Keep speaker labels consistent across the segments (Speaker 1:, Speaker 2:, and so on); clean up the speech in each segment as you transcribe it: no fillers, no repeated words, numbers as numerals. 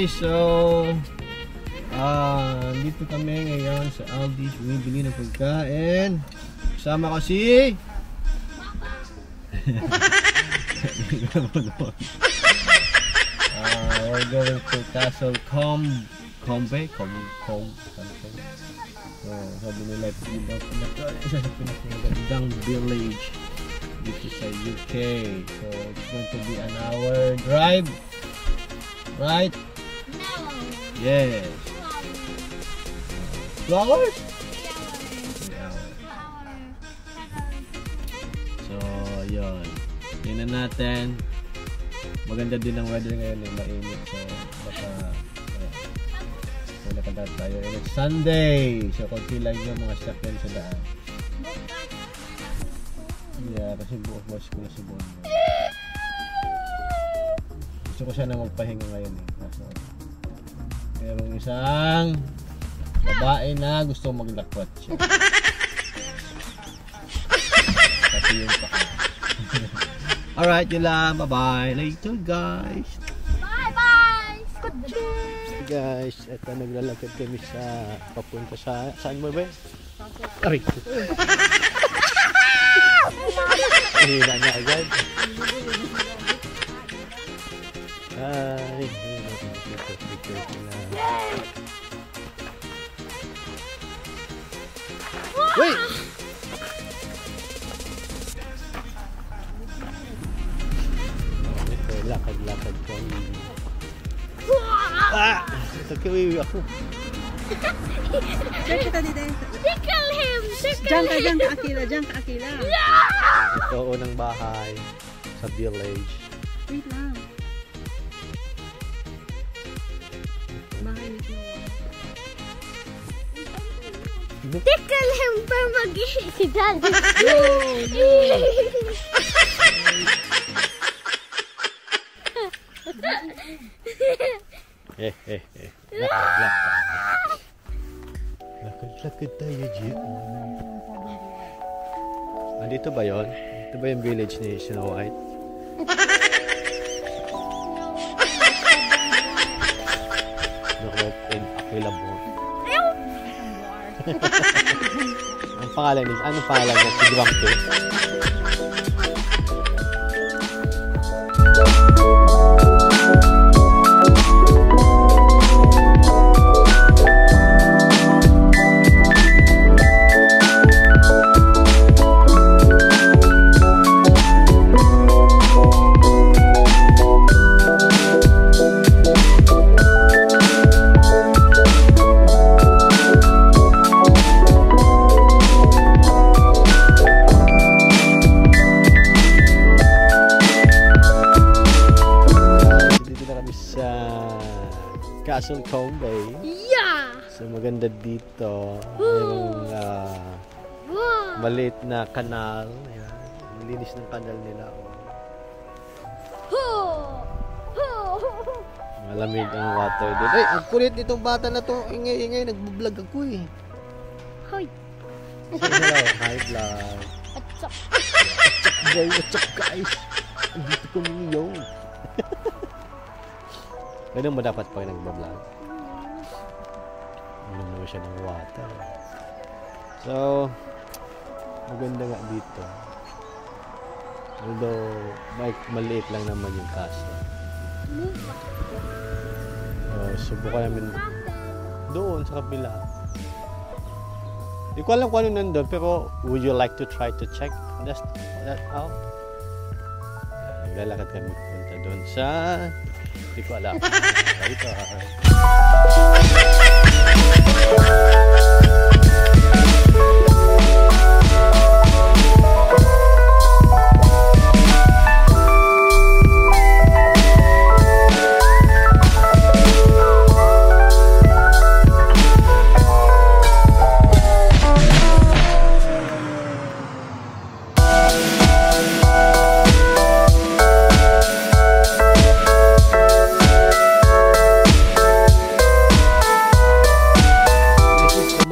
Speaker 1: guys, so dito kami ngayon sa Aldi's, bumibili ng pagkain. Kasama ko si we're going to Castle Combe. So, sabi nila ito daw isa sa pinakagandang village dito sa UK. So, it's going to be an hour drive. Right?
Speaker 2: No.
Speaker 1: Yes. 2 hours? 3 hours. So, yun. Tingnan natin. Maganda din ang weather ngayon, mainit. So, baka nakadaan tayo. And it's Sunday. So, konti lang yung mga sakyan sa daan. Yeah, kasi bukas ko na si Bon. Gusto ko siya na magpahinga ngayon eh. So, merong isang babae na gusto maglakot siya. Kasi yung pa. Alright, yun lang. Bye-bye. Later, guys.
Speaker 2: Bye-bye.
Speaker 1: Hey guys, eto naglalakad kami sa papunta sa saan mo ba? Aray. Hina niya agad. Ay, wait! Ito, lakad-lakad kami. Ah! Nagkawiwi ako.
Speaker 2: Tickle him!
Speaker 3: Diyan ka Akila.
Speaker 1: Ito, unang bahay sa village.
Speaker 3: Wait lang. Bahay nito.
Speaker 2: Tickle him para mag-ihi si Daddy.
Speaker 1: Lakad tayo, Gia. Dito ba yun? Ito ba yung village ni Snow White? Snow White and Aquila Bon. Anong pangalan niya? Si Grumpy. Castle Combe.
Speaker 2: Yeah!
Speaker 1: So maganda dito. Mayroong maliit na kanal. Ayan. Ang linis ng kanal nila. Malamig ang water din. Ay, ang kulit nitong bata na to. Ingay-ingay, nagbablog ako eh.
Speaker 2: Hoy!
Speaker 1: Hi vlog. What's up guys? Dito ko ngayon. Ganun ba dapat pag nagbablog? Inom naman siya ng water. So, maganda nga dito. Although, maliit lang naman yung castle. Subukan namin doon sa kabila. Hindi ko alam kung ano nandun, pero would you like to try to check that out? Naglalakad kami punta doon sa... Hindi ko alam. Dito.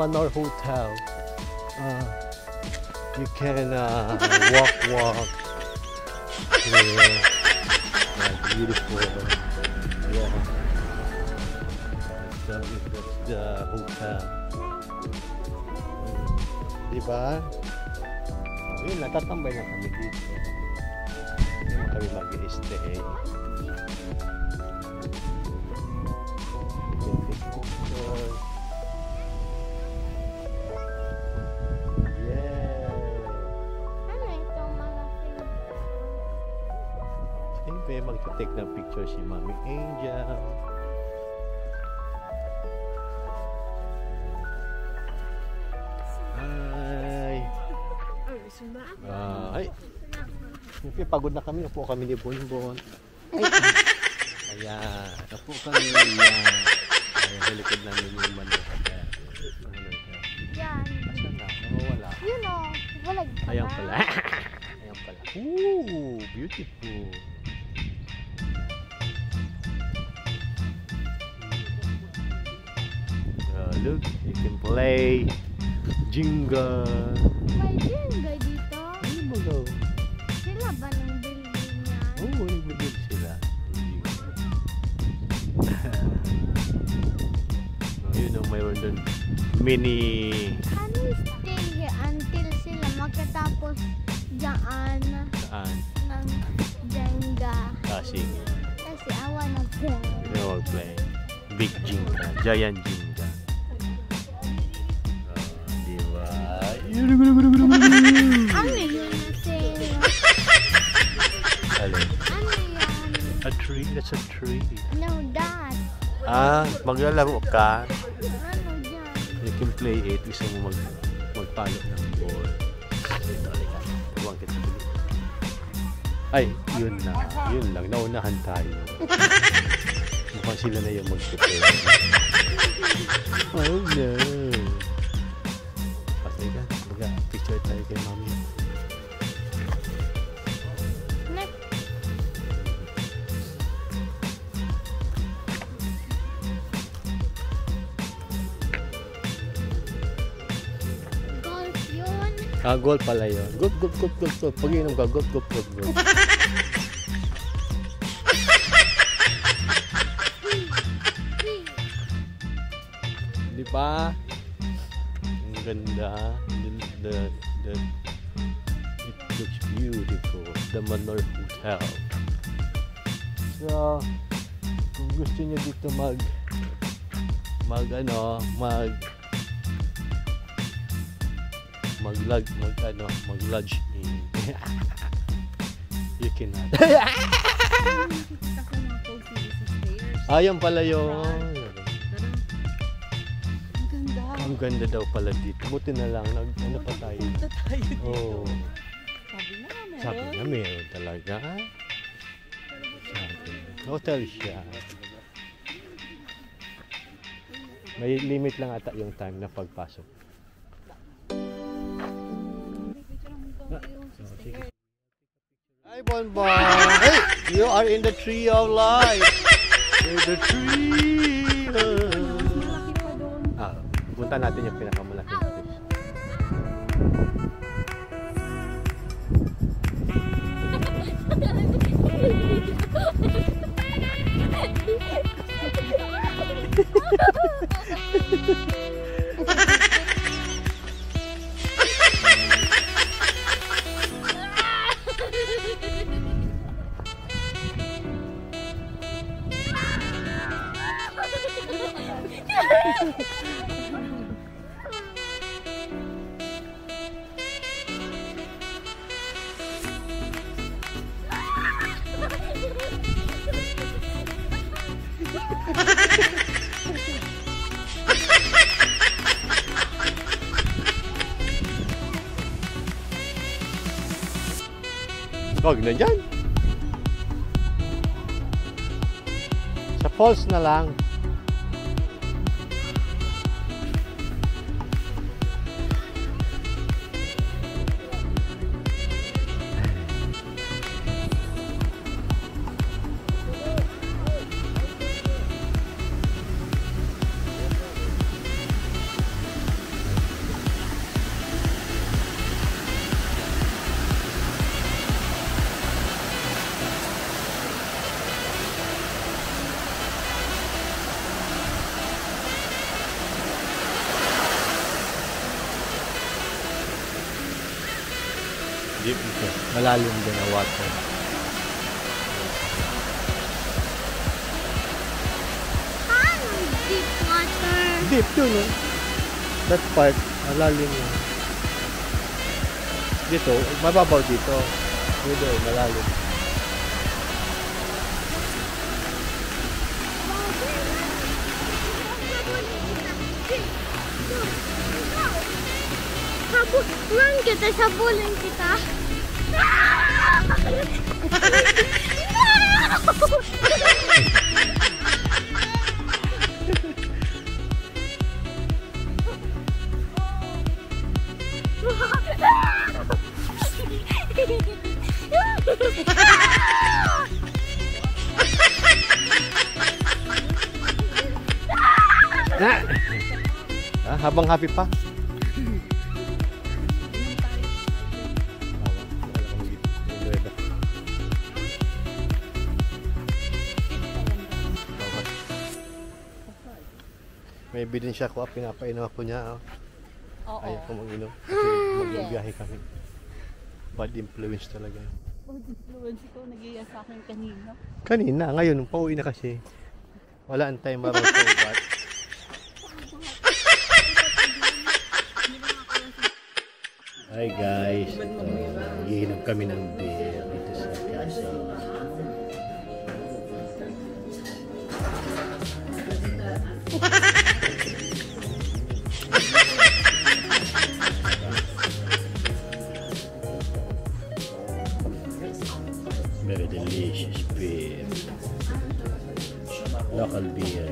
Speaker 1: Manor Hotel. You can walk. Yeah, beautiful. Yeah.
Speaker 4: That's the hotel. Diba? Oh, yun, natatambay na kami dito. Yun kami mag-i-stay.
Speaker 2: Ano itong malaking?
Speaker 4: Siyempre, mag-take ng picture si Mami Angel. Ay! Siyempre, pagod na kami. Upo kami ni Bonbon. Ay! Ayan. Upo kami. Ayan. Ayan, balikod namin yung manok. Ayan.
Speaker 2: Yan.
Speaker 4: Asan na? Nawawala.
Speaker 2: Yun o. Walag ka
Speaker 4: Ayan
Speaker 2: ba?
Speaker 4: pala. Ayan pala. Ooh! Beautiful. Look, you can play Jenga.
Speaker 2: May Jenga dito.
Speaker 4: Ano mo daw?
Speaker 2: Sila ba ng building yan?
Speaker 4: Oo, nag-build sila. Yun ang mayroon doon. Mini...
Speaker 2: Can we stay here until sila magkatapos dyan
Speaker 4: Saan?
Speaker 2: ng Jenga?
Speaker 4: Kasing.
Speaker 2: Kasi I wanna play.
Speaker 4: You know, play. Big Jenga. Giant Jenga. Diba?
Speaker 2: Ano yun kasi?
Speaker 4: Alin?
Speaker 2: Ano yan?
Speaker 4: A tree? That's a tree.
Speaker 2: No, that.
Speaker 4: Maglalaro ka.
Speaker 2: Ano dyan?
Speaker 4: You can play it. Gusto mo magpalo ng ball. Ito, alika. Tuwang kita dito. Ay, yun na. Yun lang. Naunahan tayo. Mukhang sila na yung mag-prepare. Oh no. Pasay ka. Picture tayo kay Mami.
Speaker 2: Next. Golf yun.
Speaker 4: Golf pala yun. Golf. Pag-inom ka, golf. Di ba? Ang ganda. It looks beautiful. The Manor Hotel. So, kung gusto niyo dito mag-lodge in. You cannot.
Speaker 3: Nakikita ko mga cozy sa stairs.
Speaker 4: Ayan pala yun.
Speaker 3: Ang ganda.
Speaker 4: Ang ganda daw pala dito. Buti na lang, ano pa tayo?
Speaker 3: Punta tayo dito.
Speaker 4: Oo.
Speaker 3: Sabi
Speaker 4: Sabi
Speaker 3: na, meron.
Speaker 4: na meron talaga. Sabi. Hotel siya. May limit lang ata yung time na pagpasok. Hi, Bonbon! Hey! You are in the tree of life! In the tree!
Speaker 3: Malaki pa doon.
Speaker 4: Punta natin yung pinakamalaki. Wag na dyan. Sa falls na lang. Malalim din na water.
Speaker 2: Paano deep water?
Speaker 4: Deep yun, no? That part, malalim yun. Dito, mababaw dito. Dito, malalim.
Speaker 2: Sabulin kita, sabulin kita.
Speaker 4: Habang happy pa. May bilin siya ko, pinapainom ako niya.
Speaker 3: Oo.
Speaker 4: Ayaw ko mag-inom. Kasi mag-ibiyahe kami. Bad influence talaga.
Speaker 3: Bad influence ito, nag-iiyak sa akin kanina.
Speaker 4: Kanina, ngayon, pauwi na kasi. Wala ang time marang paubat. Hi guys, iinom kami ng beer dito sa Quezon. Very delicious beer. Local beer.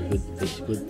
Speaker 4: Good, tastes good.